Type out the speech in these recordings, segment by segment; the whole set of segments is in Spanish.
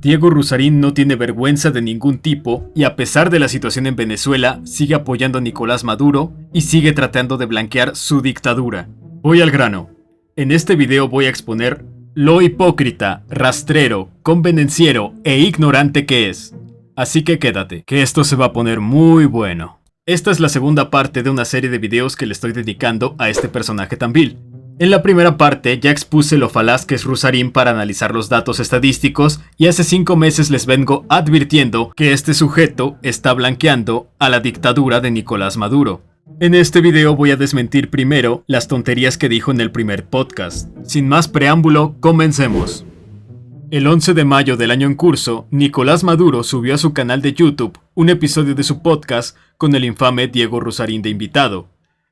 Diego Rusarín no tiene vergüenza de ningún tipo y a pesar de la situación en Venezuela, sigue apoyando a Nicolás Maduro y sigue tratando de blanquear su dictadura. Voy al grano. En este video voy a exponer lo hipócrita, rastrero, convenenciero e ignorante que es. Así que quédate, que esto se va a poner muy bueno. Esta es la segunda parte de una serie de videos que le estoy dedicando a este personaje tan vil. En la primera parte ya expuse lo falaz que es Rusarín para analizar los datos estadísticos y hace 5 meses les vengo advirtiendo que este sujeto está blanqueando a la dictadura de Nicolás Maduro. En este video voy a desmentir primero las tonterías que dijo en el primer podcast. Sin más preámbulo, comencemos. El 11 de mayo del año en curso, Nicolás Maduro subió a su canal de YouTube un episodio de su podcast con el infame Diego Rusarín de invitado.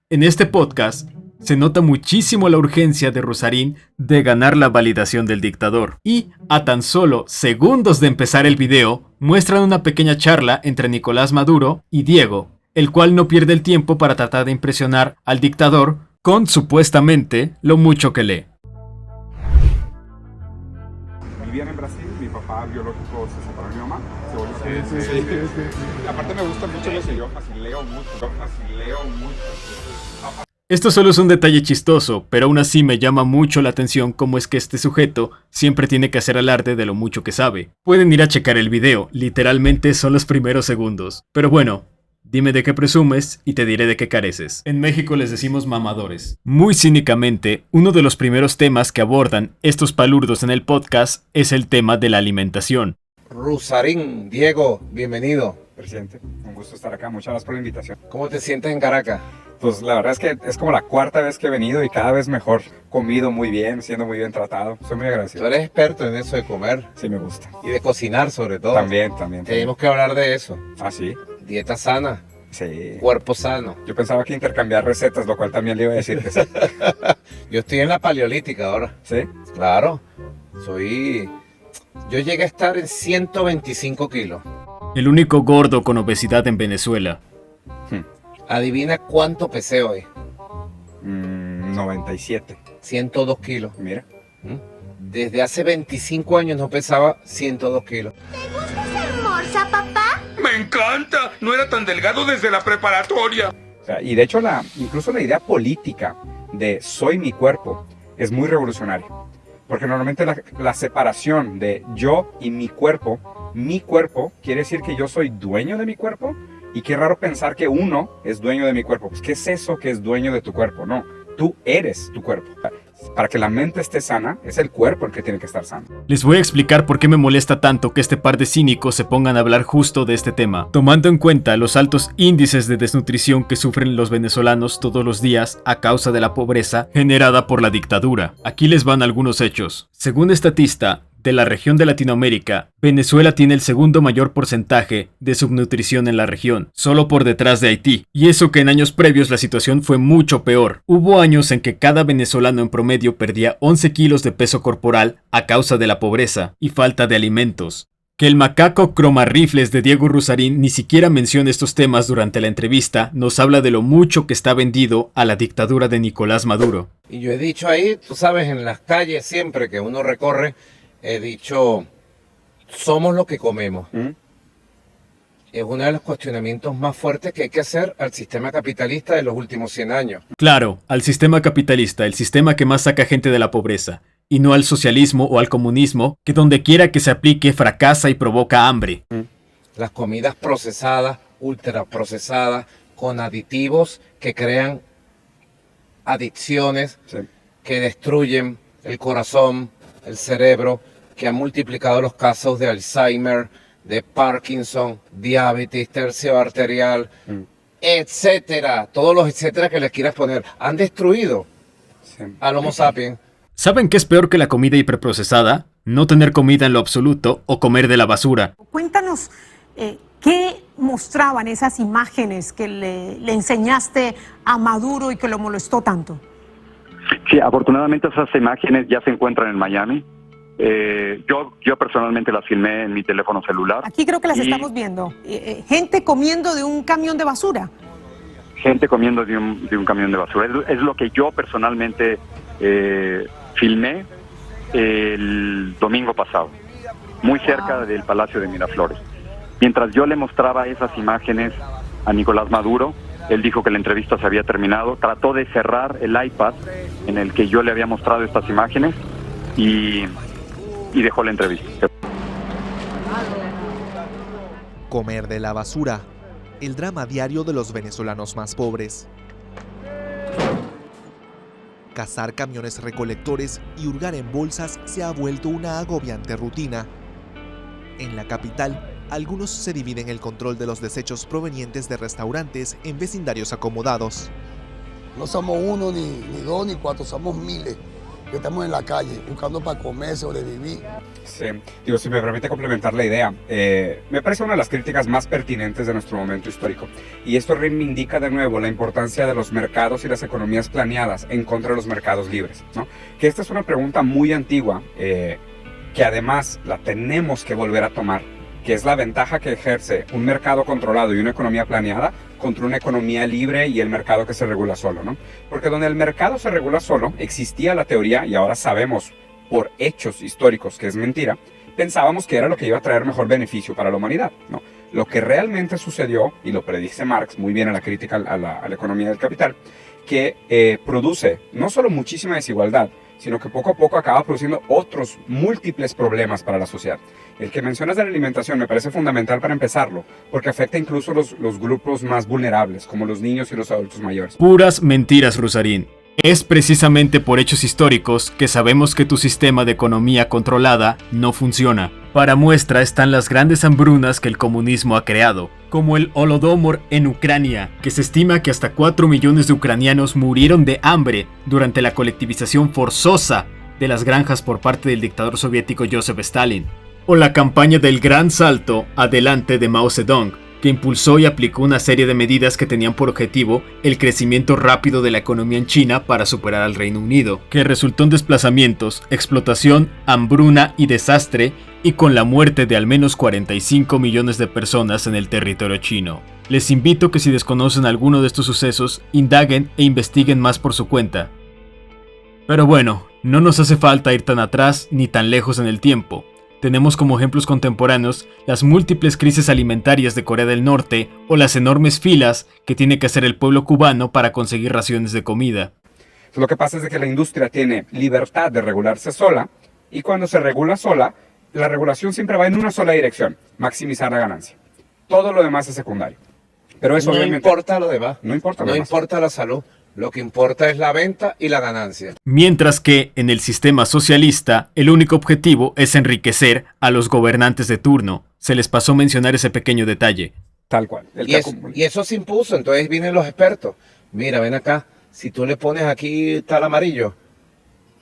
En este podcast se nota muchísimo la urgencia de Rusarín de ganar la validación del dictador. Y, a tan solo segundos de empezar el video, muestran una pequeña charla entre Nicolás Maduro y Diego, el cual no pierde el tiempo para tratar de impresionar al dictador con, supuestamente, lo mucho que lee. Vivían en Brasil, mi papá biológico se separó de mi mamá, se volvió sí. Aparte me gustan mucho los idiomas y leo mucho. Esto solo es un detalle chistoso, pero aún así me llama mucho la atención cómo es que este sujeto siempre tiene que hacer alarde de lo mucho que sabe. Pueden ir a checar el video, literalmente son los primeros segundos. Pero bueno, dime de qué presumes y te diré de qué careces. En México les decimos mamadores. Muy cínicamente, uno de los primeros temas que abordan estos palurdos en el podcast es el tema de la alimentación. Rusarín, Diego, bienvenido. Presidente, un gusto estar acá, muchas gracias por la invitación. ¿Cómo te sientes en Caracas? Pues la verdad es que es como la cuarta vez que he venido y cada vez mejor. Comido muy bien, siendo muy bien tratado. Soy muy agradecido. Tú eres experto en eso de comer. Sí, me gusta. Y de cocinar sobre todo. También. Tenemos que hablar de eso. ¿Ah, sí? Dieta sana. Sí. Cuerpo sano. Yo pensaba que intercambiar recetas, lo cual también le iba a decir que sí. Yo estoy en la paleolítica ahora. ¿Sí? Claro. Yo llegué a estar en 125 kilos. El único gordo con obesidad en Venezuela. Adivina cuánto pesé hoy. 97. 102 kilos. Mira. Desde hace 25 años no pesaba 102 kilos. ¿Te gusta ser morsa, papá? ¡Me encanta! No era tan delgado desde la preparatoria. O sea, y de hecho incluso la idea política de soy mi cuerpo es muy revolucionaria. Porque normalmente la separación de yo y mi cuerpo quiere decir que yo soy dueño de mi cuerpo. Y qué raro pensar que uno es dueño de mi cuerpo. Pues, ¿qué es eso que es dueño de tu cuerpo? No, tú eres tu cuerpo. Para que la mente esté sana, es el cuerpo el que tiene que estar sano. Les voy a explicar por qué me molesta tanto que este par de cínicos se pongan a hablar justo de este tema, tomando en cuenta los altos índices de desnutrición que sufren los venezolanos todos los días a causa de la pobreza generada por la dictadura. Aquí les van algunos hechos. Según Statista, de la región de Latinoamérica, Venezuela tiene el segundo mayor porcentaje de subnutrición en la región, solo por detrás de Haití. Y eso que en años previos la situación fue mucho peor. Hubo años en que cada venezolano en promedio perdía 11 kilos de peso corporal a causa de la pobreza y falta de alimentos. Que el macaco cromarrifles de Diego Rusarín ni siquiera mencione estos temas durante la entrevista nos habla de lo mucho que está vendido a la dictadura de Nicolás Maduro. Y yo he dicho ahí, tú sabes, en las calles siempre que uno recorre, he dicho, somos lo que comemos. Es uno de los cuestionamientos más fuertes que hay que hacer al sistema capitalista de los últimos 100 años. Claro, al sistema capitalista, el sistema que más saca gente de la pobreza, y no al socialismo o al comunismo, que donde quiera que se aplique fracasa y provoca hambre. Las comidas procesadas, ultraprocesadas, con aditivos que crean adicciones, Sí. que destruyen el corazón, el cerebro, que han multiplicado los casos de Alzheimer, de Parkinson, diabetes, tercio arterial, etcétera. Todos los etcétera que les quieras poner. Han destruido al Homo sapiens. ¿Saben qué es peor que la comida hiperprocesada? No tener comida en lo absoluto o comer de la basura. Cuéntanos qué mostraban esas imágenes que le enseñaste a Maduro y que lo molestó tanto. Sí, afortunadamente esas imágenes ya se encuentran en Miami. Yo personalmente las filmé en mi teléfono celular. Aquí creo que las estamos viendo. Gente comiendo de un camión de basura. Gente comiendo de un camión de basura. Es lo que yo personalmente filmé el domingo pasado. muy cerca del Palacio de Miraflores. Mientras yo le mostraba esas imágenes a Nicolás Maduro, él dijo que la entrevista se había terminado, trató de cerrar el iPad en el que yo le había mostrado estas imágenes y dejó la entrevista. Comer de la basura, el drama diario de los venezolanos más pobres. Cazar camiones recolectores y hurgar en bolsas se ha vuelto una agobiante rutina. En la capital, algunos se dividen el control de los desechos provenientes de restaurantes en vecindarios acomodados. No somos uno, ni dos, ni cuatro, somos miles que estamos en la calle buscando para comer, sobrevivir. Sí, digo, si me permite complementar la idea, me parece una de las críticas más pertinentes de nuestro momento histórico. Y esto reivindica de nuevo la importancia de los mercados y las economías planeadas en contra de los mercados libres, ¿no? Que esta es una pregunta muy antigua, que además la tenemos que volver a tomar, que es la ventaja que ejerce un mercado controlado y una economía planeada contra una economía libre y el mercado que se regula solo, ¿no? Porque donde el mercado se regula solo, existía la teoría, y ahora sabemos por hechos históricos que es mentira, pensábamos que era lo que iba a traer mejor beneficio para la humanidad, ¿no? Lo que realmente sucedió, y lo predice Marx muy bien en la crítica a la economía del capital, que produce no solo muchísima desigualdad, sino que poco a poco acaba produciendo otros múltiples problemas para la sociedad. El que mencionas de la alimentación me parece fundamental para empezarlo, porque afecta incluso los grupos más vulnerables, como los niños y los adultos mayores. Puras mentiras, Rusarín. Es precisamente por hechos históricos que sabemos que tu sistema de economía controlada no funciona. Para muestra están las grandes hambrunas que el comunismo ha creado, como el Holodomor en Ucrania, que se estima que hasta 4 millones de ucranianos murieron de hambre durante la colectivización forzosa de las granjas por parte del dictador soviético Joseph Stalin. O la campaña del Gran Salto Adelante de Mao Zedong, que impulsó y aplicó una serie de medidas que tenían por objetivo el crecimiento rápido de la economía en China para superar al Reino Unido, que resultó en desplazamientos, explotación, hambruna y desastre, y con la muerte de al menos 45 millones de personas en el territorio chino. Les invito que si desconocen alguno de estos sucesos, indaguen e investiguen más por su cuenta. Pero bueno, no nos hace falta ir tan atrás ni tan lejos en el tiempo. Tenemos como ejemplos contemporáneos las múltiples crisis alimentarias de Corea del Norte o las enormes filas que tiene que hacer el pueblo cubano para conseguir raciones de comida. Lo que pasa es que la industria tiene libertad de regularse sola, y cuando se regula sola, la regulación siempre va en una sola dirección: maximizar la ganancia. Todo lo demás es secundario. Pero eso no obviamente importa lo demás. No importa lo No demás. importa la salud. Lo que importa es la venta y la ganancia. Mientras que, en el sistema socialista, el único objetivo es enriquecer a los gobernantes de turno. Se les pasó mencionar ese pequeño detalle. Tal cual. Y eso se impuso, entonces vienen los expertos. Mira, ven acá, si tú le pones aquí tal amarillo,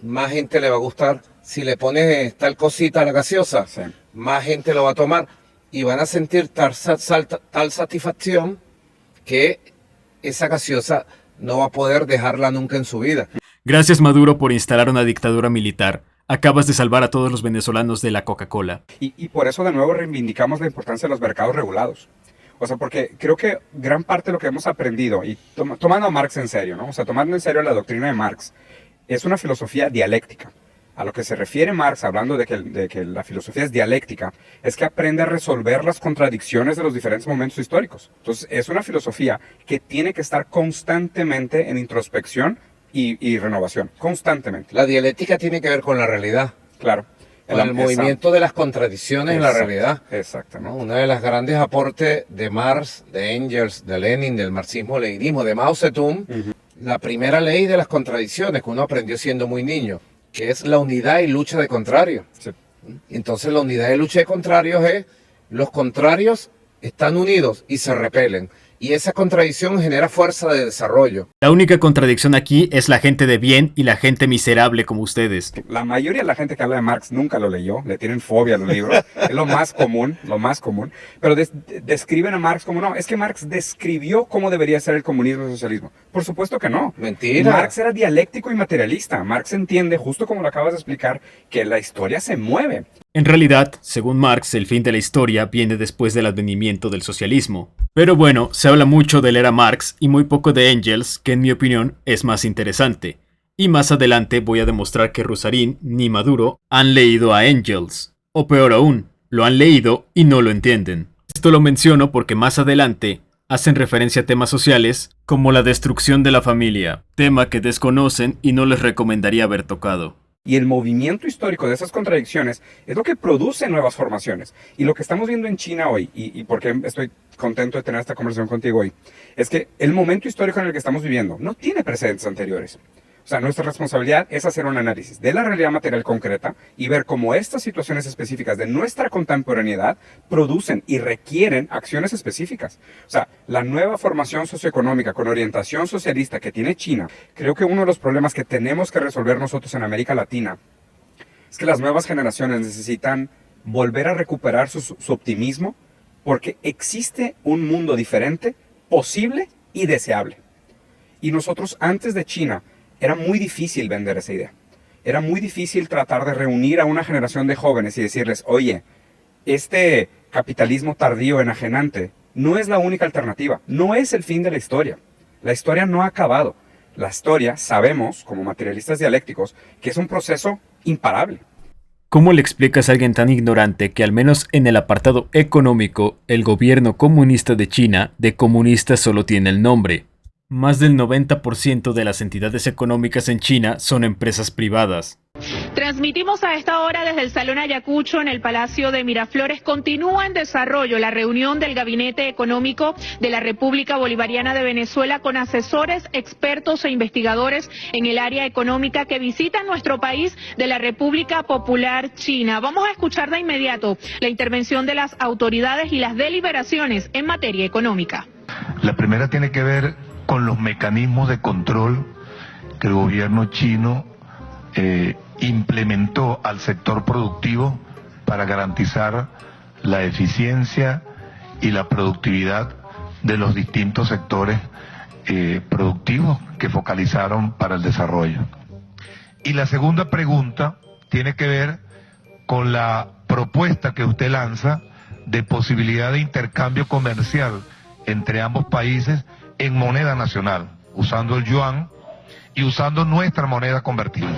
más gente le va a gustar. Si le pones tal cosita a la gaseosa, Sí. más gente lo va a tomar. Y van a sentir tal satisfacción que esa gaseosa no va a poder dejarla nunca en su vida. Gracias, Maduro, por instalar una dictadura militar. Acabas de salvar a todos los venezolanos de la Coca-Cola. Y por eso de nuevo reivindicamos la importancia de los mercados regulados. O sea, porque creo que gran parte de lo que hemos aprendido, y tomando a Marx en serio, ¿no? O sea, tomando en serio la doctrina de Marx, es una filosofía dialéctica. A lo que se refiere Marx, hablando de que la filosofía es dialéctica, es que aprende a resolver las contradicciones de los diferentes momentos históricos. Entonces, es una filosofía que tiene que estar constantemente en introspección y renovación, constantemente. La dialéctica tiene que ver con la realidad. Claro. Con el movimiento de las contradicciones en la realidad. Exactamente. ¿No? Una de las grandes aportes de Marx, de Engels, de Lenin, del marxismo-leninismo, de Mao Zedong, la primera ley de las contradicciones que uno aprendió siendo muy niño, que es la unidad y lucha de contrarios. Sí. Entonces la unidad y lucha de contrarios es, los contrarios están unidos y se repelen. Y esa contradicción genera fuerza de desarrollo. La única contradicción aquí es la gente de bien y la gente miserable como ustedes. La mayoría de la gente que habla de Marx nunca lo leyó, le tienen fobia a los libros, es lo más común, pero describen a Marx como no, es que Marx describió cómo debería ser el comunismo y el socialismo. Por supuesto que no. Mentira. Marx era dialéctico y materialista. Marx entiende, justo como lo acabas de explicar, que la historia se mueve. En realidad, según Marx, el fin de la historia viene después del advenimiento del socialismo. Pero bueno, se habla mucho de la era Marx y muy poco de Engels, que en mi opinión es más interesante. Y más adelante voy a demostrar que Rusarín ni Maduro han leído a Engels. O peor aún, lo han leído y no lo entienden. Esto lo menciono porque más adelante hacen referencia a temas sociales como la destrucción de la familia, tema que desconocen y no les recomendaría haber tocado. Y el movimiento histórico de esas contradicciones es lo que produce nuevas formaciones. Y lo que estamos viendo en China hoy, y por qué estoy contento de tener esta conversación contigo hoy, es que el momento histórico en el que estamos viviendo no tiene precedentes anteriores. O sea, nuestra responsabilidad es hacer un análisis de la realidad material concreta y ver cómo estas situaciones específicas de nuestra contemporaneidad producen y requieren acciones específicas. O sea, la nueva formación socioeconómica con orientación socialista que tiene China, creo que uno de los problemas que tenemos que resolver nosotros en América Latina es que las nuevas generaciones necesitan volver a recuperar su optimismo porque existe un mundo diferente, posible y deseable. Y nosotros antes de China, era muy difícil vender esa idea. Era muy difícil tratar de reunir a una generación de jóvenes y decirles, oye, este capitalismo tardío enajenante no es la única alternativa, no es el fin de la historia. La historia no ha acabado. La historia, sabemos, como materialistas dialécticos, que es un proceso imparable. ¿Cómo le explicas a alguien tan ignorante que al menos en el apartado económico, el gobierno comunista de China, de comunista solo tiene el nombre? Más del 90% de las entidades económicas en China son empresas privadas. Transmitimos a esta hora desde el Salón Ayacucho en el Palacio de Miraflores. Continúa en desarrollo la reunión del Gabinete Económico de la República Bolivariana de Venezuela con asesores, expertos e investigadores en el área económica que visitan nuestro país de la República Popular China. Vamos a escuchar de inmediato la intervención de las autoridades y las deliberaciones en materia económica. La primera tiene que ver con los mecanismos de control que el gobierno chino implementó al sector productivo para garantizar la eficiencia y la productividad de los distintos sectores productivos que focalizaron para el desarrollo. Y la segunda pregunta tiene que ver con la propuesta que usted lanza de posibilidad de intercambio comercial entre ambos países en moneda nacional, usando el yuan y usando nuestra moneda convertible.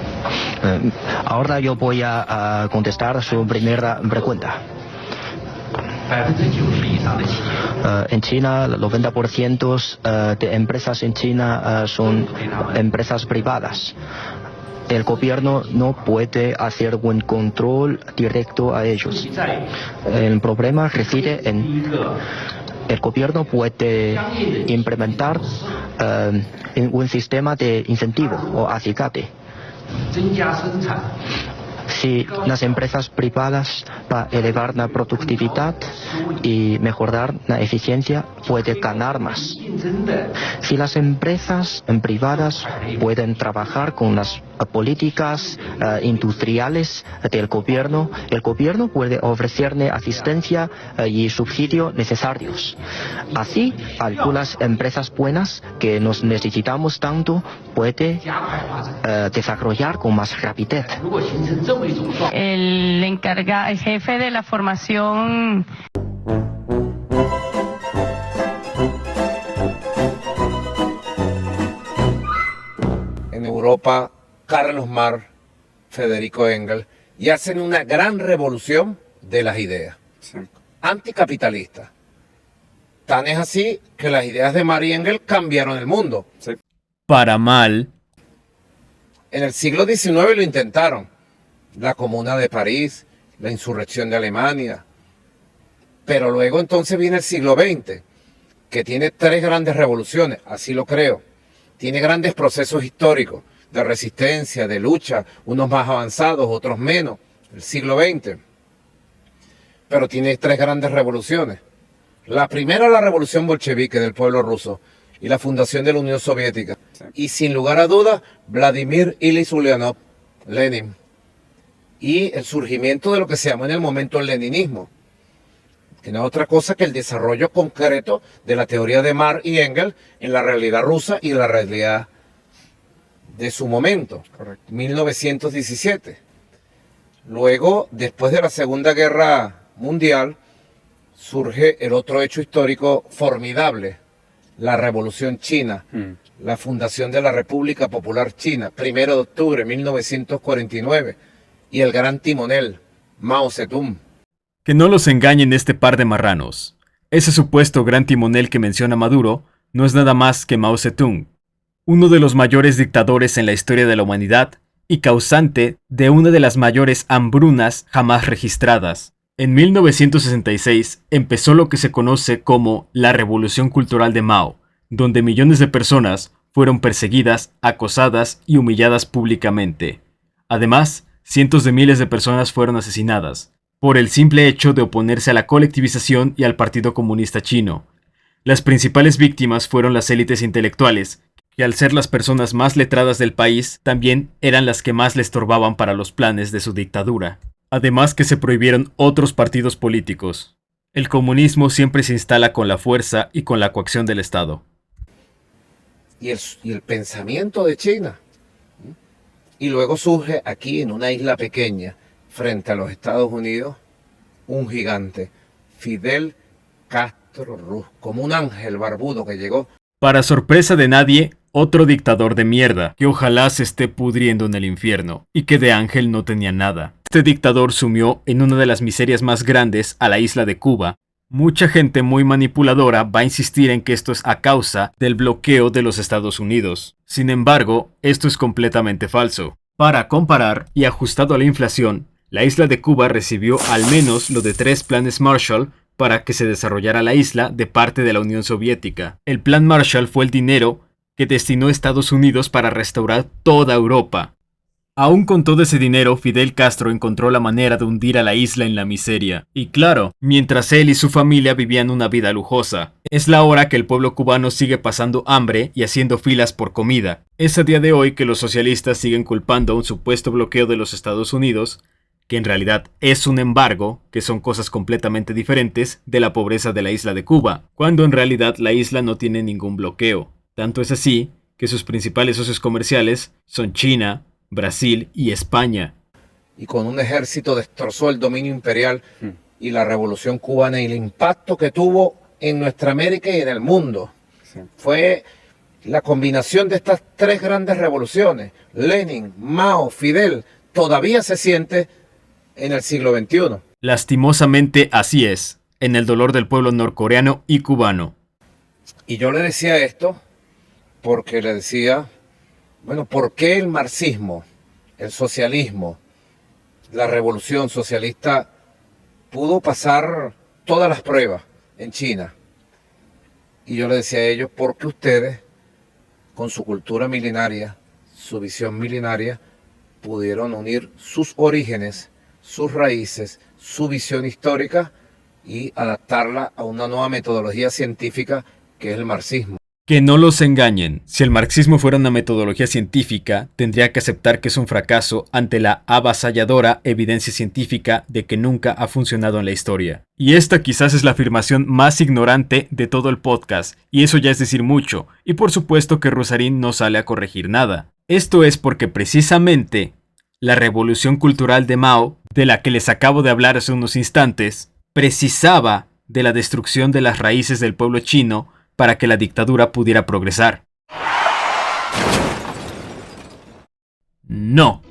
Ahora yo voy a contestar su primera pregunta. En China, el 90% de empresas en China son empresas privadas. El gobierno no puede hacer un control directo a ellos. El problema reside en el gobierno puede implementar un sistema de incentivo o acicate. Si las empresas privadas para elevar la productividad y mejorar la eficiencia pueden ganar más. Si las empresas privadas pueden trabajar con las políticas industriales del gobierno, el gobierno puede ofrecerle asistencia y subsidio necesarios. Así, algunas empresas buenas que nos necesitamos tanto pueden desarrollar con más rapidez. El jefe de la formación. En Europa, Carlos Marx, Federico Engels, y hacen una gran revolución de las ideas. Sí. Anticapitalistas. Tan es así que las ideas de Marx y Engels cambiaron el mundo. Sí. Para mal. En el siglo XIX lo intentaron. La Comuna de París, la insurrección de Alemania. Pero luego entonces viene el siglo XX, que tiene tres grandes revoluciones, así lo creo. Tiene grandes procesos históricos de resistencia, de lucha, unos más avanzados, otros menos, el siglo XX. Pero tiene tres grandes revoluciones. La primera, la revolución bolchevique del pueblo ruso y la fundación de la Unión Soviética. Y sin lugar a dudas, Vladimir Ilich Ulyanov, Lenin. Y el surgimiento de lo que se llamó en el momento el leninismo, que no es otra cosa que el desarrollo concreto de la teoría de Marx y Engels en la realidad rusa y la realidad de su momento, Correcto. 1917. Luego, después de la Segunda Guerra Mundial, surge el otro hecho histórico formidable, la Revolución China, la fundación de la República Popular China, 1 de octubre de 1949, y el gran timonel, Mao Zedong. Que no los engañen este par de marranos. Ese supuesto gran timonel que menciona Maduro no es nada más que Mao Zedong, uno de los mayores dictadores en la historia de la humanidad y causante de una de las mayores hambrunas jamás registradas. En 1966 empezó lo que se conoce como la Revolución Cultural de Mao, donde millones de personas fueron perseguidas, acosadas y humilladas públicamente. Además, cientos de miles de personas fueron asesinadas, por el simple hecho de oponerse a la colectivización y al Partido Comunista Chino. Las principales víctimas fueron las élites intelectuales, que al ser las personas más letradas del país, también eran las que más le estorbaban para los planes de su dictadura. Además que se prohibieron otros partidos políticos. El comunismo siempre se instala con la fuerza y con la coacción del Estado. Y el pensamiento de China. Y luego surge aquí en una isla pequeña, frente a los Estados Unidos, un gigante, Fidel Castro Ruz, como un ángel barbudo que llegó. Para sorpresa de nadie, otro dictador de mierda, que ojalá se esté pudriendo en el infierno, y que de ángel no tenía nada. Este dictador sumió en una de las miserias más grandes a la isla de Cuba. Mucha gente muy manipuladora va a insistir en que esto es a causa del bloqueo de los Estados Unidos. Sin embargo, esto es completamente falso. Para comparar, y ajustado a la inflación, la isla de Cuba recibió al menos lo de 3 planes Marshall para que se desarrollara la isla de parte de la Unión Soviética. El plan Marshall fue el dinero que destinó Estados Unidos para restaurar toda Europa. Aún con todo ese dinero, Fidel Castro encontró la manera de hundir a la isla en la miseria. Y claro, mientras él y su familia vivían una vida lujosa. Es la hora que el pueblo cubano sigue pasando hambre y haciendo filas por comida. Es a día de hoy que los socialistas siguen culpando a un supuesto bloqueo de los Estados Unidos, que en realidad es un embargo, que son cosas completamente diferentes de la pobreza de la isla de Cuba, cuando en realidad la isla no tiene ningún bloqueo. Tanto es así que sus principales socios comerciales son China, Brasil y España. Y con un ejército destrozó el dominio imperial y la revolución cubana y el impacto que tuvo en nuestra América y en el mundo. Sí. Fue la combinación de estas 3 grandes revoluciones, Lenin, Mao, Fidel, todavía se siente en el siglo XXI. Lastimosamente así es, en el dolor del pueblo norcoreano y cubano. Y yo le decía esto porque le decía, bueno, ¿por qué el marxismo, el socialismo, la revolución socialista pudo pasar todas las pruebas en China? Y yo le decía a ellos, porque ustedes, con su cultura milenaria, su visión milenaria, pudieron unir sus orígenes, sus raíces, su visión histórica y adaptarla a una nueva metodología científica que es el marxismo. Que no los engañen, si el marxismo fuera una metodología científica, tendría que aceptar que es un fracaso ante la avasalladora evidencia científica de que nunca ha funcionado en la historia. Y esta quizás es la afirmación más ignorante de todo el podcast, y eso ya es decir mucho, y por supuesto que Rusarín no sale a corregir nada. Esto es porque precisamente la revolución cultural de Mao, de la que les acabo de hablar hace unos instantes, precisaba de la destrucción de las raíces del pueblo chino para que la dictadura pudiera progresar. No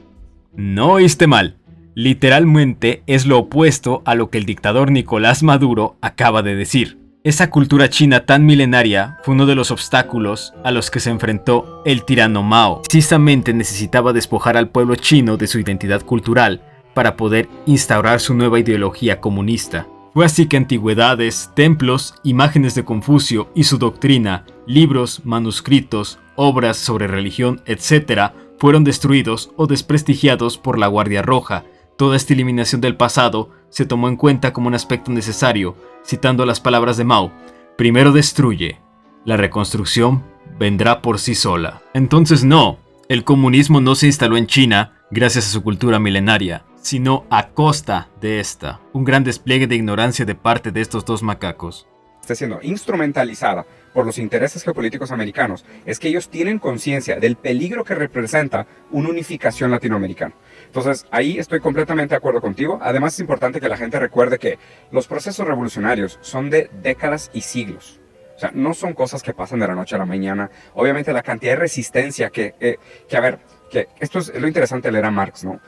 oíste mal. Literalmente es lo opuesto a lo que el dictador Nicolás Maduro acaba de decir. Esa cultura china tan milenaria fue uno de los obstáculos a los que se enfrentó el tirano Mao. Precisamente necesitaba despojar al pueblo chino de su identidad cultural para poder instaurar su nueva ideología comunista. Fue así que antigüedades, templos, imágenes de Confucio y su doctrina, libros, manuscritos, obras sobre religión, etc., fueron destruidos o desprestigiados por la Guardia Roja. Toda esta eliminación del pasado se tomó en cuenta como un aspecto necesario, citando las palabras de Mao: primero destruye, la reconstrucción vendrá por sí sola. Entonces no, el comunismo no se instaló en China gracias a su cultura milenaria, sino a costa de esta. Un gran despliegue de ignorancia de parte de estos dos macacos. Está siendo instrumentalizada por los intereses geopolíticos americanos, es que ellos tienen conciencia del peligro que representa una unificación latinoamericana. Entonces, ahí estoy completamente de acuerdo contigo. Además, es importante que la gente recuerde que los procesos revolucionarios son de décadas y siglos. O sea, no son cosas que pasan de la noche a la mañana. Obviamente, la cantidad de resistencia que esto es lo interesante de leer a Marx, ¿no?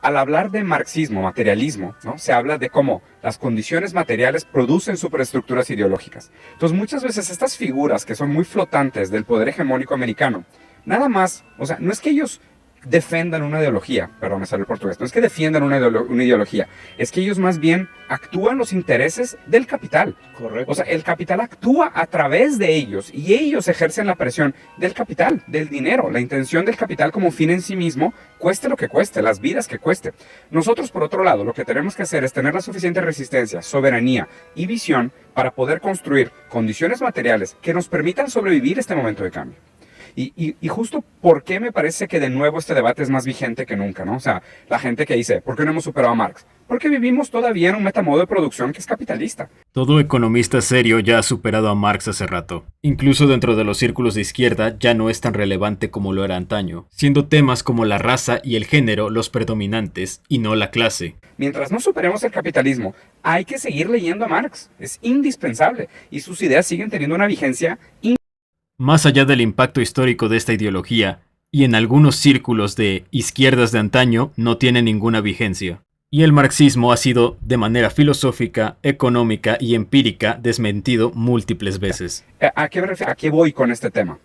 al hablar de marxismo, materialismo, ¿no? Se habla de cómo las condiciones materiales producen superestructuras ideológicas. Entonces, muchas veces estas figuras que son muy flotantes del poder hegemónico americano, nada más, o sea, no es que ellos defendan una ideología, perdón, me salió el portugués, no es que defiendan una ideología, es que ellos más bien actúan los intereses del capital. Correcto. O sea, el capital actúa a través de ellos y ellos ejercen la presión del capital, del dinero, la intención del capital como fin en sí mismo, cueste lo que cueste, las vidas que cueste. Nosotros, por otro lado, lo que tenemos que hacer es tener la suficiente resistencia, soberanía y visión para poder construir condiciones materiales que nos permitan sobrevivir este momento de cambio. Y justo por qué me parece que de nuevo este debate es más vigente que nunca, ¿no? O sea, la gente que dice, ¿por qué no hemos superado a Marx? Porque vivimos todavía en un metamodo de producción que es capitalista. Todo economista serio ya ha superado a Marx hace rato. Incluso dentro de los círculos de izquierda ya no es tan relevante como lo era antaño, siendo temas como la raza y el género los predominantes y no la clase. Mientras no superemos el capitalismo, hay que seguir leyendo a Marx. Es indispensable. Y sus ideas siguen teniendo una vigencia Más allá del impacto histórico de esta ideología, y en algunos círculos de izquierdas de antaño no tiene ninguna vigencia. Y el marxismo ha sido, de manera filosófica, económica y empírica, desmentido múltiples veces. ¿A qué voy con este tema?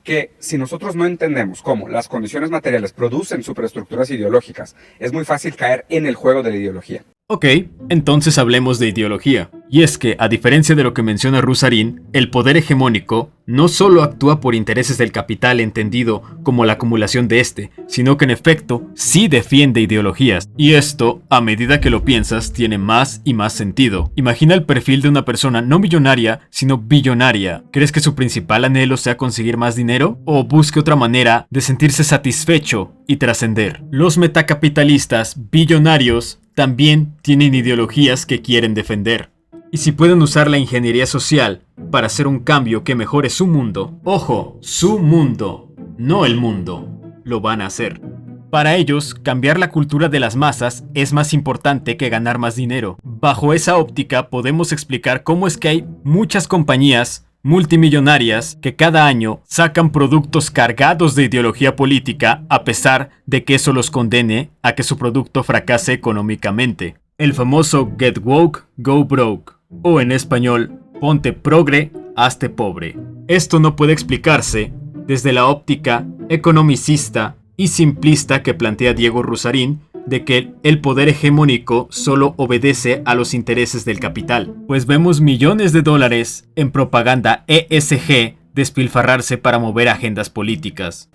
Que si nosotros no entendemos cómo las condiciones materiales producen superestructuras ideológicas, es muy fácil caer en el juego de la ideología. Ok, entonces hablemos de ideología. Y es que, a diferencia de lo que menciona Rusarín, el poder hegemónico no solo actúa por intereses del capital entendido como la acumulación de este, sino que en efecto sí defiende ideologías. Y esto, a medida que lo piensas, tiene más y más sentido. Imagina el perfil de una persona no millonaria, sino billonaria. ¿Crees que su principal anhelo sea conseguir más dinero? ¿O busque otra manera de sentirse satisfecho y trascender? Los metacapitalistas billonarios también tienen ideologías que quieren defender. Y si pueden usar la ingeniería social para hacer un cambio que mejore su mundo, ojo, su mundo, no el mundo, lo van a hacer. Para ellos, cambiar la cultura de las masas es más importante que ganar más dinero. Bajo esa óptica podemos explicar cómo es que hay muchas compañías multimillonarias que cada año sacan productos cargados de ideología política a pesar de que eso los condene a que su producto fracase económicamente. El famoso Get Woke, Go Broke, o en español, ponte progre, hazte pobre. Esto no puede explicarse desde la óptica economicista y simplista que plantea Diego Rusarín, de que el poder hegemónico solo obedece a los intereses del capital, pues vemos millones de dólares en propaganda ESG despilfarrarse para mover agendas políticas.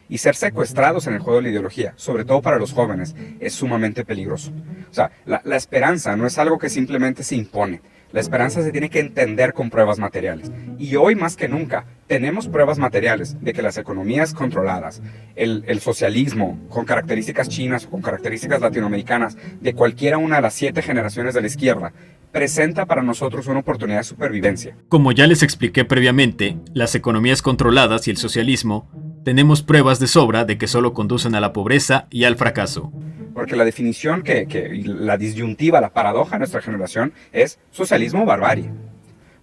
Y ser secuestrados en el juego de la ideología, sobre todo para los jóvenes, es sumamente peligroso. O sea, la esperanza no es algo que simplemente se impone. La esperanza se tiene que entender con pruebas materiales. Y hoy más que nunca tenemos pruebas materiales de que las economías controladas, el socialismo con características chinas o con características latinoamericanas de cualquiera una de las 7 generaciones de la izquierda, presenta para nosotros una oportunidad de supervivencia. Como ya les expliqué previamente, las economías controladas y el socialismo, tenemos pruebas de sobra de que solo conducen a la pobreza y al fracaso. Porque la definición la disyuntiva, la paradoja de nuestra generación es socialismo o barbarie.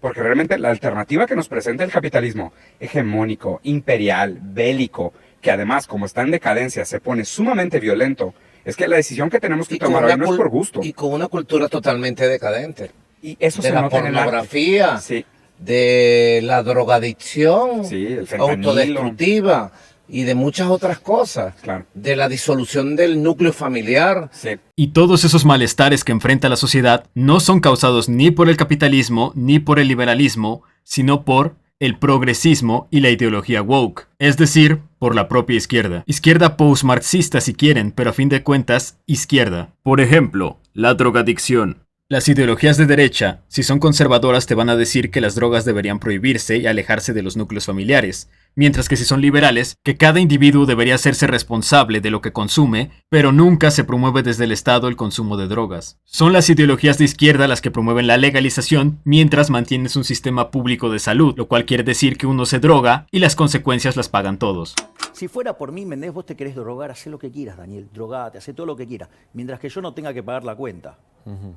Porque realmente la alternativa que nos presenta el capitalismo hegemónico, imperial, bélico, que además como está en decadencia se pone sumamente violento, es que la decisión que tenemos que tomar hoy no es por gusto. Y con una cultura totalmente decadente. Y eso de se la nota en el arte. pornografía, Sí. de la drogadicción, Sí, el fentanilo. autodestructiva y de muchas otras cosas. Claro. De la disolución del núcleo familiar. Sí. Y todos esos malestares que enfrenta la sociedad no son causados ni por el capitalismo ni por el liberalismo, sino por el progresismo y la ideología woke, es decir, por la propia izquierda. Izquierda post-marxista si quieren, pero a fin de cuentas, izquierda. Por ejemplo, la drogadicción. Las ideologías de derecha, si son conservadoras, te van a decir que las drogas deberían prohibirse y alejarse de los núcleos familiares, mientras que si son liberales, que cada individuo debería hacerse responsable de lo que consume, pero nunca se promueve desde el Estado el consumo de drogas. Son las ideologías de izquierda las que promueven la legalización mientras mantienes un sistema público de salud, lo cual quiere decir que uno se droga y las consecuencias las pagan todos. Si fuera por mí, Méndez, vos te querés drogar, hacé lo que quieras, Daniel, drogate, hacé todo lo que quieras, mientras que yo no tenga que pagar la cuenta.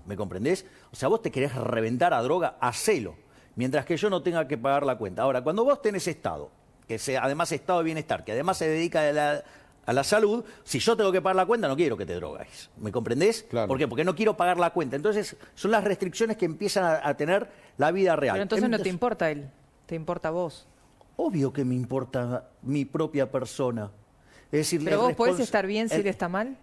¿Me comprendés? O sea, vos te querés reventar a droga, hacelo, mientras que yo no tenga que pagar la cuenta. Ahora, cuando vos tenés Estado, que sea además Estado de Bienestar, que además se dedica a la salud. Si yo tengo que pagar la cuenta, no quiero que te drogues. ¿Me comprendés? Claro. ¿Por qué? Porque no quiero pagar la cuenta. Entonces, son las restricciones que empiezan a tener la vida real. Pero entonces no te importa él, te importa vos. Obvio que me importa mi propia persona. Es decir, Pero vos podés estar bien si él está mal.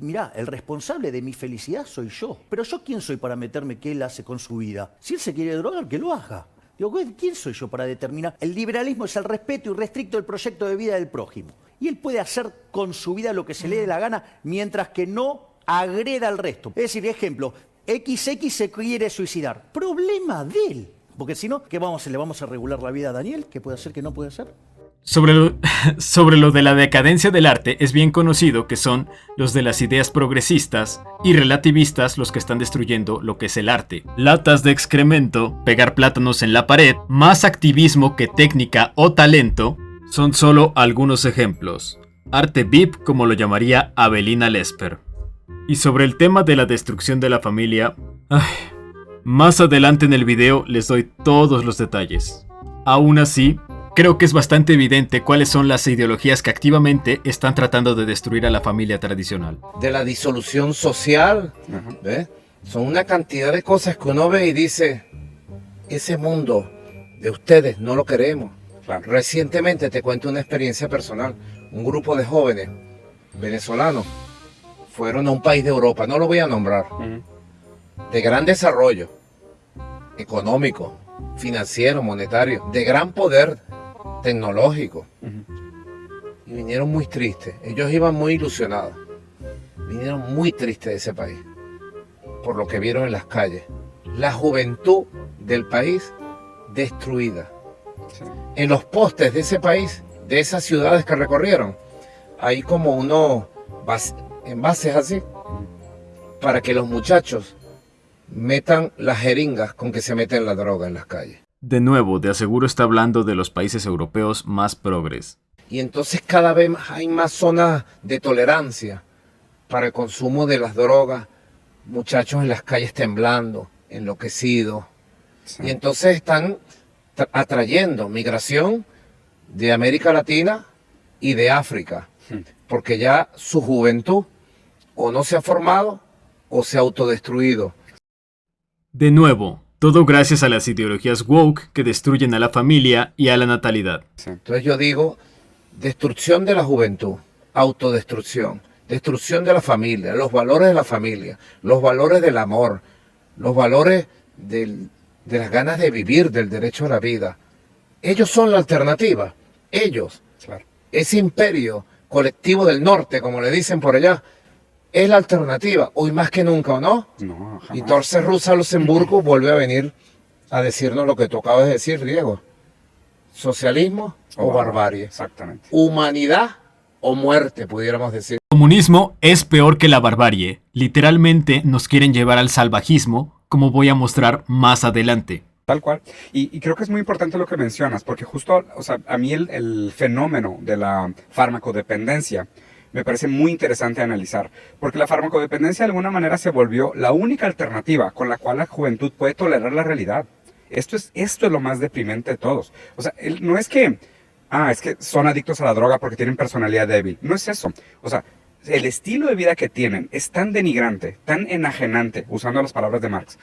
Mirá, el responsable de mi felicidad soy yo. Pero yo, ¿quién soy para meterme qué él hace con su vida? Si él se quiere drogar, que lo haga. Digo, ¿quién soy yo para determinar? El liberalismo es el respeto irrestricto del proyecto de vida del prójimo. Y él puede hacer con su vida lo que se le dé la gana mientras que no agreda al resto. Es decir, ejemplo, XX se quiere suicidar. Problema de él. Porque si no, ¿qué le vamos a regular la vida a Daniel? ¿Qué puede hacer, qué no puede hacer? Sobre lo de la decadencia del arte, es bien conocido que son los de las ideas progresistas y relativistas los que están destruyendo lo que es el arte. Latas de excremento, pegar plátanos en la pared, más activismo que técnica o talento, son solo algunos ejemplos. Arte VIP, como lo llamaría Avelina Lesper. Y sobre el tema de la destrucción de la familia, más adelante en el video les doy todos los detalles. Aún así, creo que es bastante evidente cuáles son las ideologías que activamente están tratando de destruir a la familia tradicional. De la disolución social, ¿ves? Son una cantidad de cosas que uno ve y dice, ese mundo de ustedes no lo queremos. Claro. Recientemente te cuento una experiencia personal. Un grupo de jóvenes venezolanos fueron a un país de Europa, no lo voy a nombrar, de gran desarrollo económico, financiero, monetario, de gran poder tecnológico. Y vinieron muy tristes. Ellos iban muy ilusionados. Vinieron muy tristes de ese país por lo que vieron en las calles. La juventud del país destruida. Sí. En los postes de ese país, de esas ciudades que recorrieron, hay como unos envases así para que los muchachos metan las jeringas con que se meten la droga en las calles. De nuevo, de aseguro está hablando de los países europeos más progres. Y entonces cada vez hay más zonas de tolerancia para el consumo de las drogas. Muchachos en las calles temblando, enloquecidos. Sí. Y entonces están atrayendo migración de América Latina y de África. Porque ya su juventud o no se ha formado o se ha autodestruido. De nuevo, todo gracias a las ideologías woke que destruyen a la familia y a la natalidad. Entonces yo digo, destrucción de la juventud, autodestrucción, destrucción de la familia, los valores de la familia, los valores del amor, los valores de las ganas de vivir, del derecho a la vida. Ellos son la alternativa, ellos, ese imperio colectivo del norte, como le dicen por allá, es la alternativa, hoy más que nunca, ¿o no? No, jamás. Y entonces Rosa Luxemburgo vuelve a venir a decirnos lo que tú acabas de decir, Diego. Socialismo o barbarie. Exactamente. Humanidad o muerte, pudiéramos decir. El comunismo es peor que la barbarie. Literalmente nos quieren llevar al salvajismo, como voy a mostrar más adelante. Tal cual. Y creo que es muy importante lo que mencionas, porque justo, o sea, a mí el fenómeno de la farmacodependencia me parece muy interesante analizar, porque la farmacodependencia de alguna manera se volvió la única alternativa con la cual la juventud puede tolerar la realidad. Esto es lo más deprimente de todos. O sea, no es que son adictos a la droga porque tienen personalidad débil. No es eso. O sea, el estilo de vida que tienen es tan denigrante, tan enajenante, usando las palabras de Marx.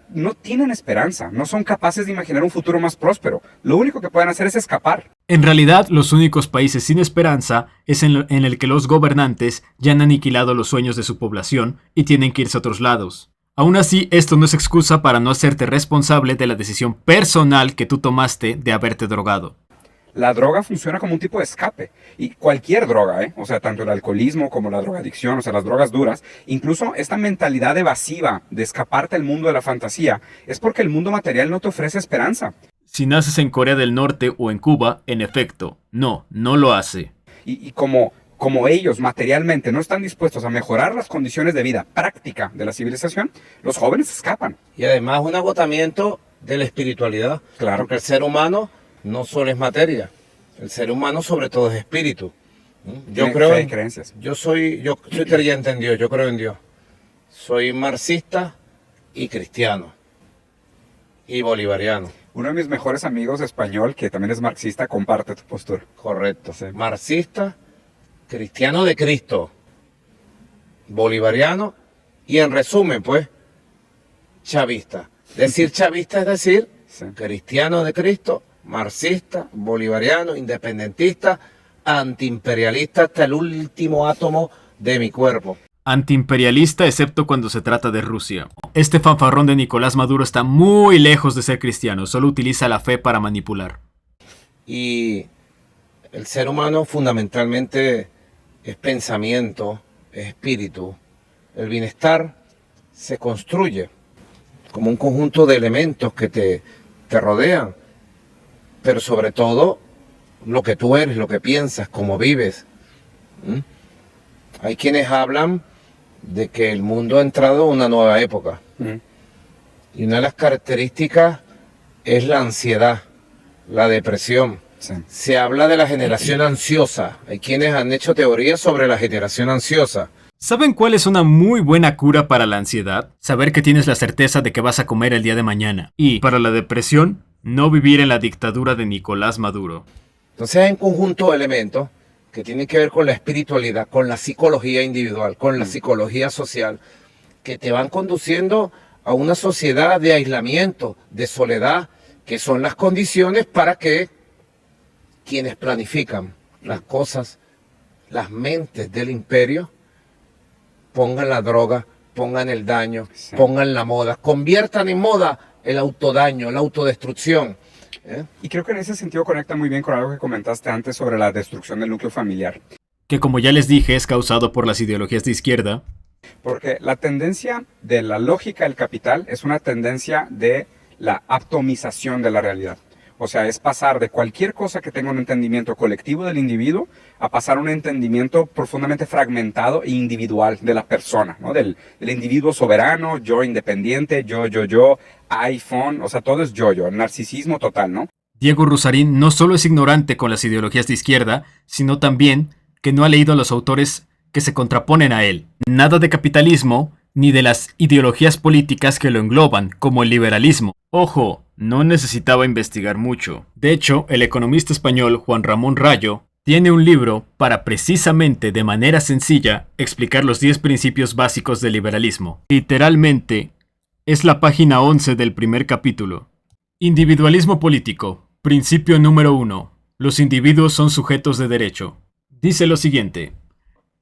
No tienen esperanza, no son capaces de imaginar un futuro más próspero. Lo único que pueden hacer es escapar. En realidad, los únicos países sin esperanza es en el que los gobernantes ya han aniquilado los sueños de su población y tienen que irse a otros lados. Aún así, esto no es excusa para no hacerte responsable de la decisión personal que tú tomaste de haberte drogado. La droga funciona como un tipo de escape, y cualquier droga, o sea, tanto el alcoholismo como la drogadicción, o sea, las drogas duras, incluso esta mentalidad evasiva de escaparte al mundo de la fantasía, es porque el mundo material no te ofrece esperanza. Si naces en Corea del Norte o en Cuba, en efecto, no lo hace. Y como ellos materialmente no están dispuestos a mejorar las condiciones de vida práctica de la civilización, los jóvenes escapan. Y además un agotamiento de la espiritualidad, claro. Porque el ser humano no solo es materia, el ser humano sobre todo es espíritu. Yo creo en creencias. Yo soy creyente en Dios, yo creo en Dios. Soy marxista y cristiano y bolivariano. Uno de mis mejores amigos español, que también es marxista, comparte tu postura. Correcto. Sí. Marxista, cristiano de Cristo, bolivariano y en resumen, pues, chavista. Decir chavista es decir cristiano de Cristo, marxista, bolivariano, independentista, antiimperialista hasta el último átomo de mi cuerpo. Antiimperialista excepto cuando se trata de Rusia. Este fanfarrón de Nicolás Maduro está muy lejos de ser cristiano, solo utiliza la fe para manipular. Y el ser humano fundamentalmente es pensamiento, es espíritu. El bienestar se construye como un conjunto de elementos que te rodean, pero sobre todo lo que tú eres, lo que piensas, cómo vives. Hay quienes hablan de que el mundo ha entrado en una nueva época. Y una de las características es la ansiedad, la depresión. Se habla de la generación ansiosa. Hay quienes han hecho teorías sobre la generación ansiosa. ¿Saben cuál es una muy buena cura para la ansiedad? Saber que tienes la certeza de que vas a comer el día de mañana. Y para la depresión, no vivir en la dictadura de Nicolás Maduro. Entonces hay un conjunto de elementos que tienen que ver con la espiritualidad, con la psicología individual, con la psicología social, que te van conduciendo a una sociedad de aislamiento, de soledad, que son las condiciones para que quienes planifican las cosas, las mentes del imperio, pongan la droga, pongan el daño, pongan la moda, conviertan en moda el autodaño, la autodestrucción. Y creo que en ese sentido conecta muy bien con algo que comentaste antes sobre la destrucción del núcleo familiar. Que como ya les dije es causado por las ideologías de izquierda. Porque la tendencia de la lógica del capital es una tendencia de la atomización de la realidad. O sea, es pasar de cualquier cosa que tenga un entendimiento colectivo del individuo a pasar a un entendimiento profundamente fragmentado e individual de la persona, ¿no? Del individuo soberano, yo independiente, yo, iPhone, o sea, todo es yo, narcisismo total, ¿no? Diego Rusarín no solo es ignorante con las ideologías de izquierda, sino también que no ha leído a los autores que se contraponen a él. Nada de capitalismo, ni de las ideologías políticas que lo engloban, como el liberalismo. Ojo, no necesitaba investigar mucho. De hecho, el economista español Juan Ramón Rayo tiene un libro para precisamente de manera sencilla explicar los 10 principios básicos del liberalismo. Literalmente, es la página 11 del primer capítulo. Individualismo político. Principio número 1. Los individuos son sujetos de derecho. Dice lo siguiente.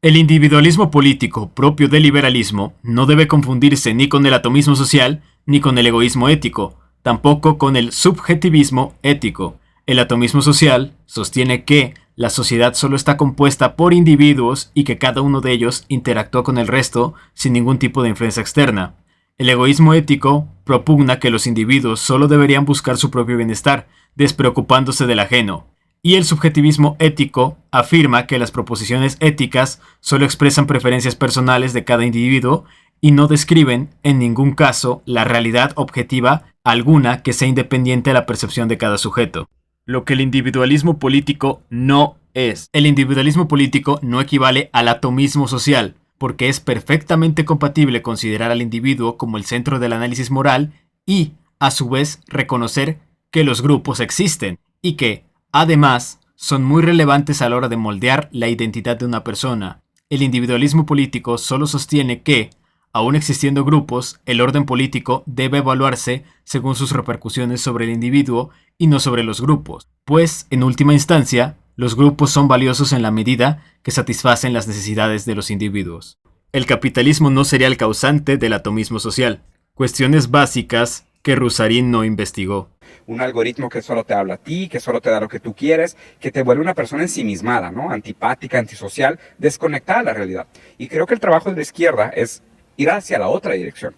El individualismo político propio del liberalismo no debe confundirse ni con el atomismo social ni con el egoísmo ético, tampoco con el subjetivismo ético. El atomismo social sostiene que la sociedad solo está compuesta por individuos y que cada uno de ellos interactúa con el resto sin ningún tipo de influencia externa. El egoísmo ético propugna que los individuos solo deberían buscar su propio bienestar, despreocupándose del ajeno. Y el subjetivismo ético afirma que las proposiciones éticas solo expresan preferencias personales de cada individuo y no describen, en ningún caso, la realidad objetiva alguna que sea independiente de la percepción de cada sujeto. Lo que el individualismo político no es. El individualismo político no equivale al atomismo social, porque es perfectamente compatible considerar al individuo como el centro del análisis moral y, a su vez, reconocer que los grupos existen y que, además, son muy relevantes a la hora de moldear la identidad de una persona. El individualismo político solo sostiene que, aun existiendo grupos, el orden político debe evaluarse según sus repercusiones sobre el individuo y no sobre los grupos, pues, en última instancia, los grupos son valiosos en la medida que satisfacen las necesidades de los individuos. El capitalismo no sería el causante del atomismo social. Cuestiones básicas que Rusarín no investigó. Un algoritmo que solo te habla a ti, que solo te da lo que tú quieres, que te vuelve una persona ensimismada, ¿no? Antipática, antisocial, desconectada de la realidad. Y creo que el trabajo de la izquierda es ir hacia la otra dirección.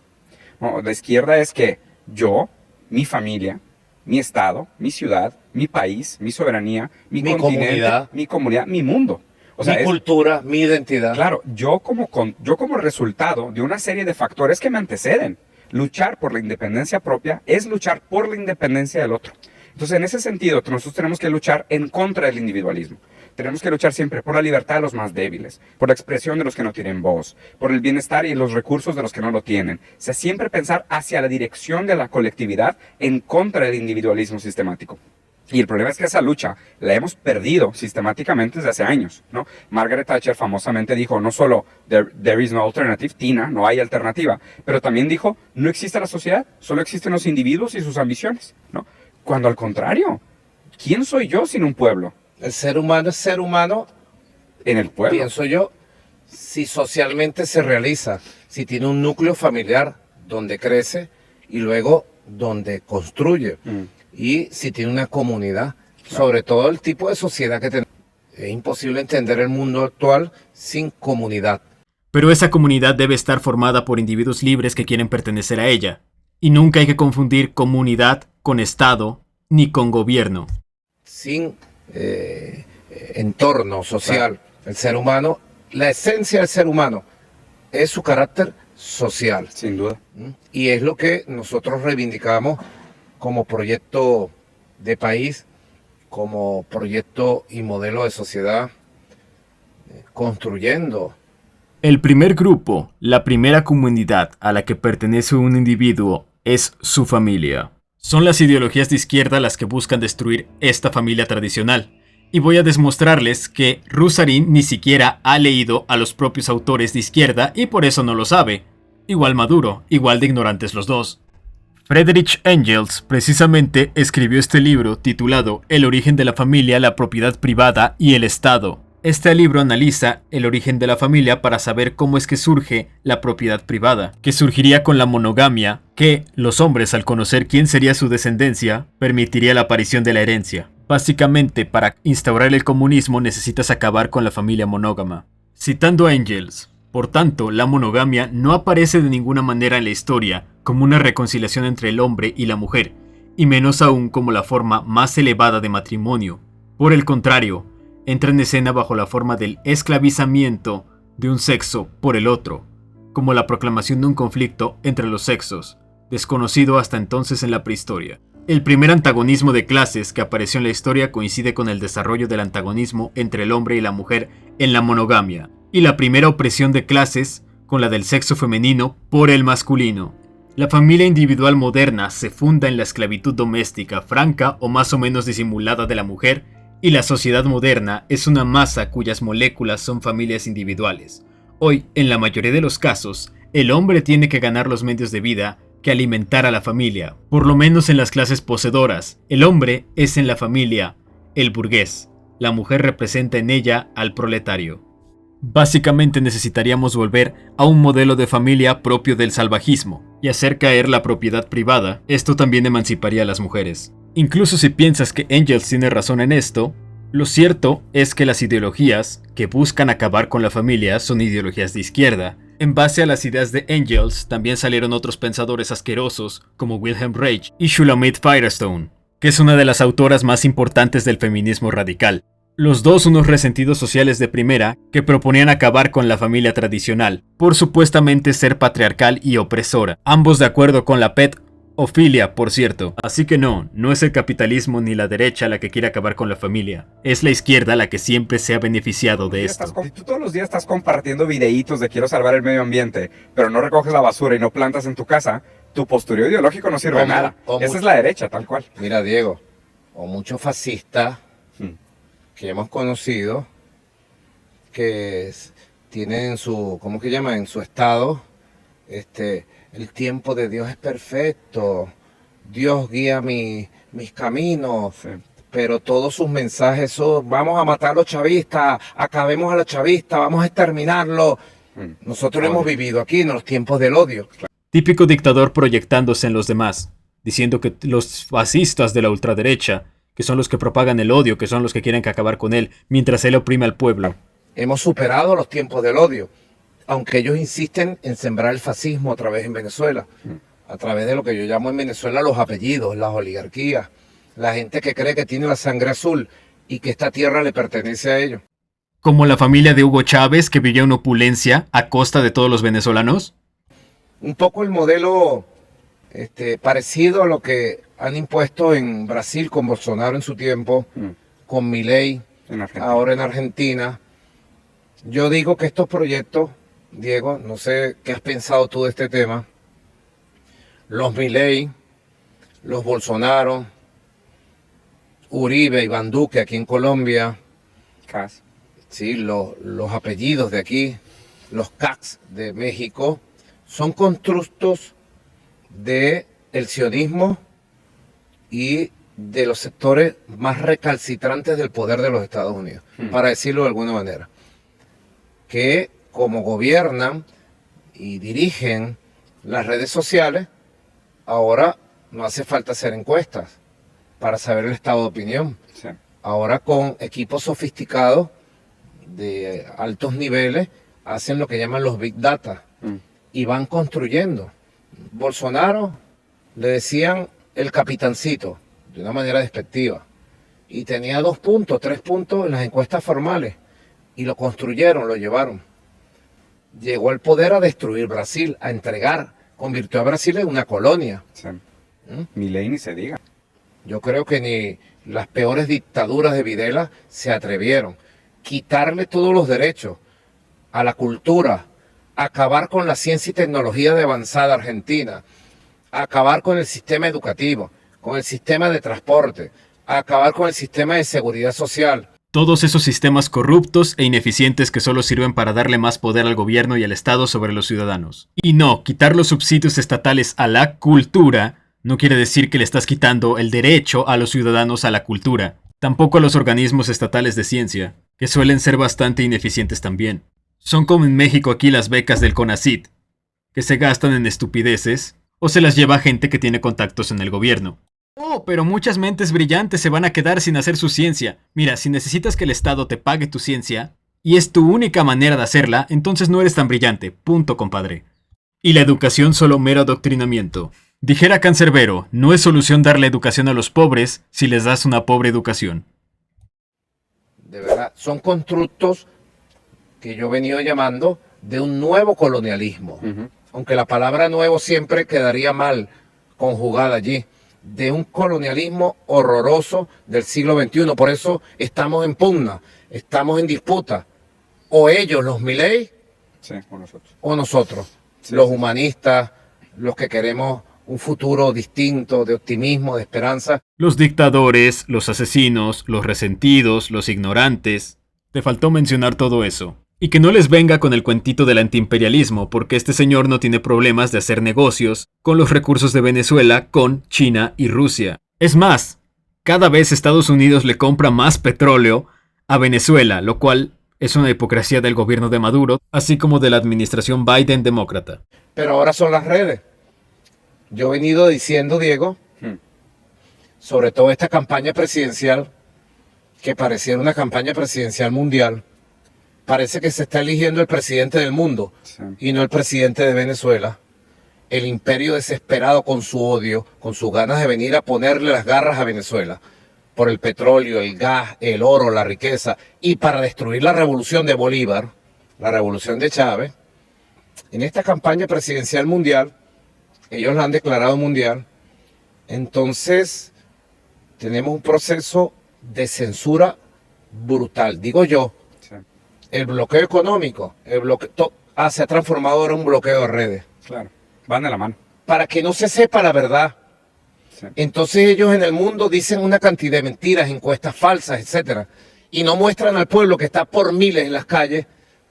¿No? La izquierda es que yo, mi familia, mi estado, mi ciudad, mi país, mi soberanía, mi continente, mi comunidad, mi mundo. O sea, mi cultura, mi identidad. Claro, yo como resultado de una serie de factores que me anteceden. Luchar por la independencia propia es luchar por la independencia del otro. Entonces, en ese sentido, nosotros tenemos que luchar en contra del individualismo. Tenemos que luchar siempre por la libertad de los más débiles, por la expresión de los que no tienen voz, por el bienestar y los recursos de los que no lo tienen. O sea, siempre pensar hacia la dirección de la colectividad en contra del individualismo sistemático. Y el problema es que esa lucha la hemos perdido sistemáticamente desde hace años, ¿no? Margaret Thatcher famosamente dijo, no solo there is no alternative, Tina, no hay alternativa, pero también dijo, no existe la sociedad, solo existen los individuos y sus ambiciones, ¿no? Cuando al contrario, ¿quién soy yo sin un pueblo? El ser humano es ser humano, en el pueblo. Pienso yo, si socialmente se realiza, si tiene un núcleo familiar donde crece y luego donde construye. Y si tiene una comunidad, sobre todo el tipo de sociedad que tenemos. Es imposible entender el mundo actual sin comunidad. Pero esa comunidad debe estar formada por individuos libres que quieren pertenecer a ella. Y nunca hay que confundir comunidad con Estado ni con gobierno. Sin entorno social, el ser humano, la esencia del ser humano es su carácter social. Sin duda. Y es lo que nosotros reivindicamos como proyecto de país, como proyecto y modelo de sociedad, construyendo. El primer grupo, la primera comunidad a la que pertenece un individuo es su familia. Son las ideologías de izquierda las que buscan destruir esta familia tradicional. Y voy a demostrarles que Rusarín ni siquiera ha leído a los propios autores de izquierda y por eso no lo sabe. Igual Maduro, igual de ignorantes los dos. Friedrich Engels precisamente escribió este libro titulado El origen de la familia, la propiedad privada y el Estado. Este libro analiza el origen de la familia para saber cómo es que surge la propiedad privada, que surgiría con la monogamia, que los hombres al conocer quién sería su descendencia, permitiría la aparición de la herencia. Básicamente, para instaurar el comunismo necesitas acabar con la familia monógama. Citando a Engels, por tanto, la monogamia no aparece de ninguna manera en la historia como una reconciliación entre el hombre y la mujer, y menos aún como la forma más elevada de matrimonio. Por el contrario, entra en escena bajo la forma del esclavizamiento de un sexo por el otro, como la proclamación de un conflicto entre los sexos, desconocido hasta entonces en la prehistoria. El primer antagonismo de clases que apareció en la historia coincide con el desarrollo del antagonismo entre el hombre y la mujer en la monogamia, y la primera opresión de clases con la del sexo femenino por el masculino. La familia individual moderna se funda en la esclavitud doméstica franca o más o menos disimulada de la mujer, y la sociedad moderna es una masa cuyas moléculas son familias individuales. Hoy, en la mayoría de los casos, el hombre tiene que ganar los medios de vida que alimentar a la familia, por lo menos en las clases poseedoras. El hombre es en la familia el burgués, la mujer representa en ella al proletario. Básicamente necesitaríamos volver a un modelo de familia propio del salvajismo, y hacer caer la propiedad privada. Esto también emanciparía a las mujeres. Incluso si piensas que Engels tiene razón en esto, lo cierto es que las ideologías que buscan acabar con la familia son ideologías de izquierda. En base a las ideas de Engels, también salieron otros pensadores asquerosos como Wilhelm Reich y Shulamit Firestone, que es una de las autoras más importantes del feminismo radical. Los dos unos resentidos sociales de primera que proponían acabar con la familia tradicional, por supuestamente ser patriarcal y opresora, ambos de acuerdo con la pedofilia, por cierto. Así que no es el capitalismo ni la derecha la que quiere acabar con la familia, es la izquierda la que siempre se ha beneficiado de esto. Si tú todos los días estás compartiendo videitos de quiero salvar el medio ambiente, pero no recoges la basura y no plantas en tu casa, tu postureo ideológico no sirve de nada. Esa es la derecha, tal cual. Mira, Diego, o muchos fascistas que hemos conocido que tienen en su, ¿cómo que llama? En su estado, el tiempo de Dios es perfecto, Dios guía mis caminos, pero todos sus mensajes son, vamos a matar a los chavistas, acabemos a los chavistas, vamos a exterminarlos. Nosotros hemos vivido aquí en los tiempos del odio. Típico dictador proyectándose en los demás, diciendo que los fascistas de la ultraderecha, que son los que propagan el odio, que son los que quieren acabar con él, mientras él oprime al pueblo. Hemos superado los tiempos del odio, aunque ellos insisten en sembrar el fascismo otra vez en Venezuela, a través de lo que yo llamo en Venezuela los apellidos, las oligarquías, la gente que cree que tiene la sangre azul y que esta tierra le pertenece a ellos. Como la familia de Hugo Chávez que vivía en opulencia a costa de todos los venezolanos. Un poco el modelo parecido a lo que han impuesto en Brasil con Bolsonaro en su tiempo, con Milei, ahora en Argentina. Yo digo que estos proyectos, Diego, no sé qué has pensado tú de este tema, los Milei, los Bolsonaro, Uribe, Iván Duque aquí en Colombia. CAS. Sí, los apellidos de aquí, los CACs de México, son constructos del sionismo y de los sectores más recalcitrantes del poder de los Estados Unidos, para decirlo de alguna manera, que como gobiernan y dirigen las redes sociales, ahora no hace falta hacer encuestas para saber el estado de opinión. Sí. Ahora con equipos sofisticados de altos niveles hacen lo que llaman los Big Data y van construyendo. Bolsonaro le decían el capitancito de una manera despectiva y tenía 2 puntos, 3 puntos en las encuestas formales y lo construyeron, lo llevaron. Llegó al poder a destruir Brasil, a entregar, convirtió a Brasil en una colonia. Sí. Milei ni se diga. Yo creo que ni las peores dictaduras de Videla se atrevieron. Quitarle todos los derechos a la cultura, acabar con la ciencia y tecnología de avanzada Argentina, acabar con el sistema educativo, con el sistema de transporte, acabar con el sistema de seguridad social. Todos esos sistemas corruptos e ineficientes que solo sirven para darle más poder al gobierno y al Estado sobre los ciudadanos. Y no, quitar los subsidios estatales a la cultura no quiere decir que le estás quitando el derecho a los ciudadanos a la cultura. Tampoco a los organismos estatales de ciencia, que suelen ser bastante ineficientes también. Son como en México aquí las becas del CONACYT, que se gastan en estupideces o se las lleva gente que tiene contactos en el gobierno. Oh, pero muchas mentes brillantes se van a quedar sin hacer su ciencia. Mira, si necesitas que el Estado te pague tu ciencia, y es tu única manera de hacerla, entonces no eres tan brillante. Punto, compadre. Y la educación solo mero adoctrinamiento. Dijera Cancerbero, no es solución darle educación a los pobres si les das una pobre educación. De verdad, son constructos que yo he venido llamando de un nuevo colonialismo. Aunque la palabra nuevo siempre quedaría mal conjugada allí. De un colonialismo horroroso del siglo XXI. Por eso estamos en pugna, estamos en disputa. O ellos, los Milei, sí, o nosotros. O nosotros, sí, los sí, humanistas, los que queremos un futuro distinto, de optimismo, de esperanza. Los dictadores, los asesinos, los resentidos, los ignorantes. Te faltó mencionar todo eso. Y que no les venga con el cuentito del antiimperialismo, porque este señor no tiene problemas de hacer negocios con los recursos de Venezuela, con China y Rusia. Es más, cada vez Estados Unidos le compra más petróleo a Venezuela, lo cual es una hipocresía del gobierno de Maduro, así como de la administración Biden demócrata. Pero ahora son las redes. Yo he venido diciendo, Diego, sobre todo esta campaña presidencial, que pareciera una campaña presidencial mundial. Parece que se está eligiendo el presidente del mundo, sí, y no el presidente de Venezuela. El imperio desesperado con su odio, con sus ganas de venir a ponerle las garras a Venezuela por el petróleo, el gas, el oro, la riqueza, y para destruir la revolución de Bolívar, la revolución de Chávez. En esta campaña presidencial mundial, ellos la han declarado mundial, entonces tenemos un proceso de censura brutal, digo yo. El bloqueo económico, se ha transformado ahora en un bloqueo de redes. Claro, van de la mano. Para que no se sepa la verdad. Sí. Entonces ellos en el mundo dicen una cantidad de mentiras, encuestas falsas, etcétera, y no muestran al pueblo que está por miles en las calles,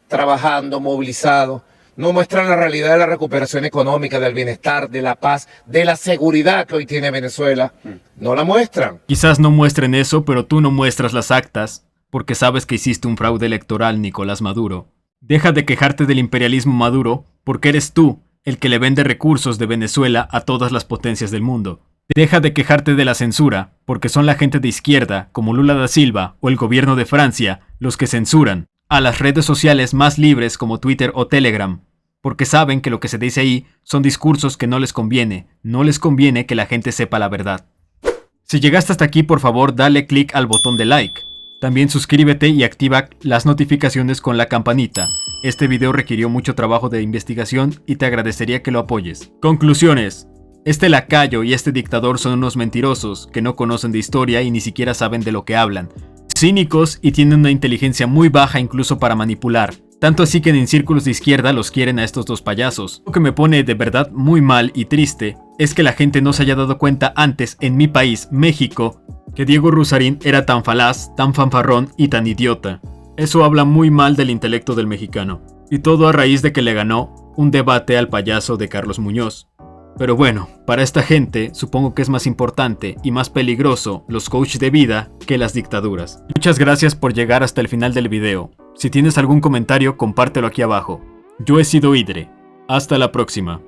trabajando, movilizado. No muestran la realidad de la recuperación económica, del bienestar, de la paz, de la seguridad que hoy tiene Venezuela. No la muestran. Quizás no muestren eso, pero tú no muestras las actas. Porque sabes que hiciste un fraude electoral, Nicolás Maduro. Deja de quejarte del imperialismo Maduro, porque eres tú el que le vende recursos de Venezuela a todas las potencias del mundo. Deja de quejarte de la censura, porque son la gente de izquierda, como Lula da Silva o el gobierno de Francia, los que censuran a las redes sociales más libres como Twitter o Telegram, porque saben que lo que se dice ahí son discursos que no les conviene que la gente sepa la verdad. Si llegaste hasta aquí, por favor, dale click al botón de like. También suscríbete y activa las notificaciones con la campanita. Este video requirió mucho trabajo de investigación y te agradecería que lo apoyes. Conclusiones. Este lacayo y este dictador son unos mentirosos que no conocen de historia y ni siquiera saben de lo que hablan. Cínicos y tienen una inteligencia muy baja incluso para manipular. Tanto así que en círculos de izquierda los quieren a estos dos payasos. Lo que me pone de verdad muy mal y triste es que la gente no se haya dado cuenta antes en mi país, México, que Diego Rusarín era tan falaz, tan fanfarrón y tan idiota. Eso habla muy mal del intelecto del mexicano. Y todo a raíz de que le ganó un debate al payaso de Carlos Muñoz. Pero bueno, para esta gente supongo que es más importante y más peligroso los coaches de vida que las dictaduras. Muchas gracias por llegar hasta el final del video. Si tienes algún comentario, compártelo aquí abajo. Yo he sido Idre. Hasta la próxima.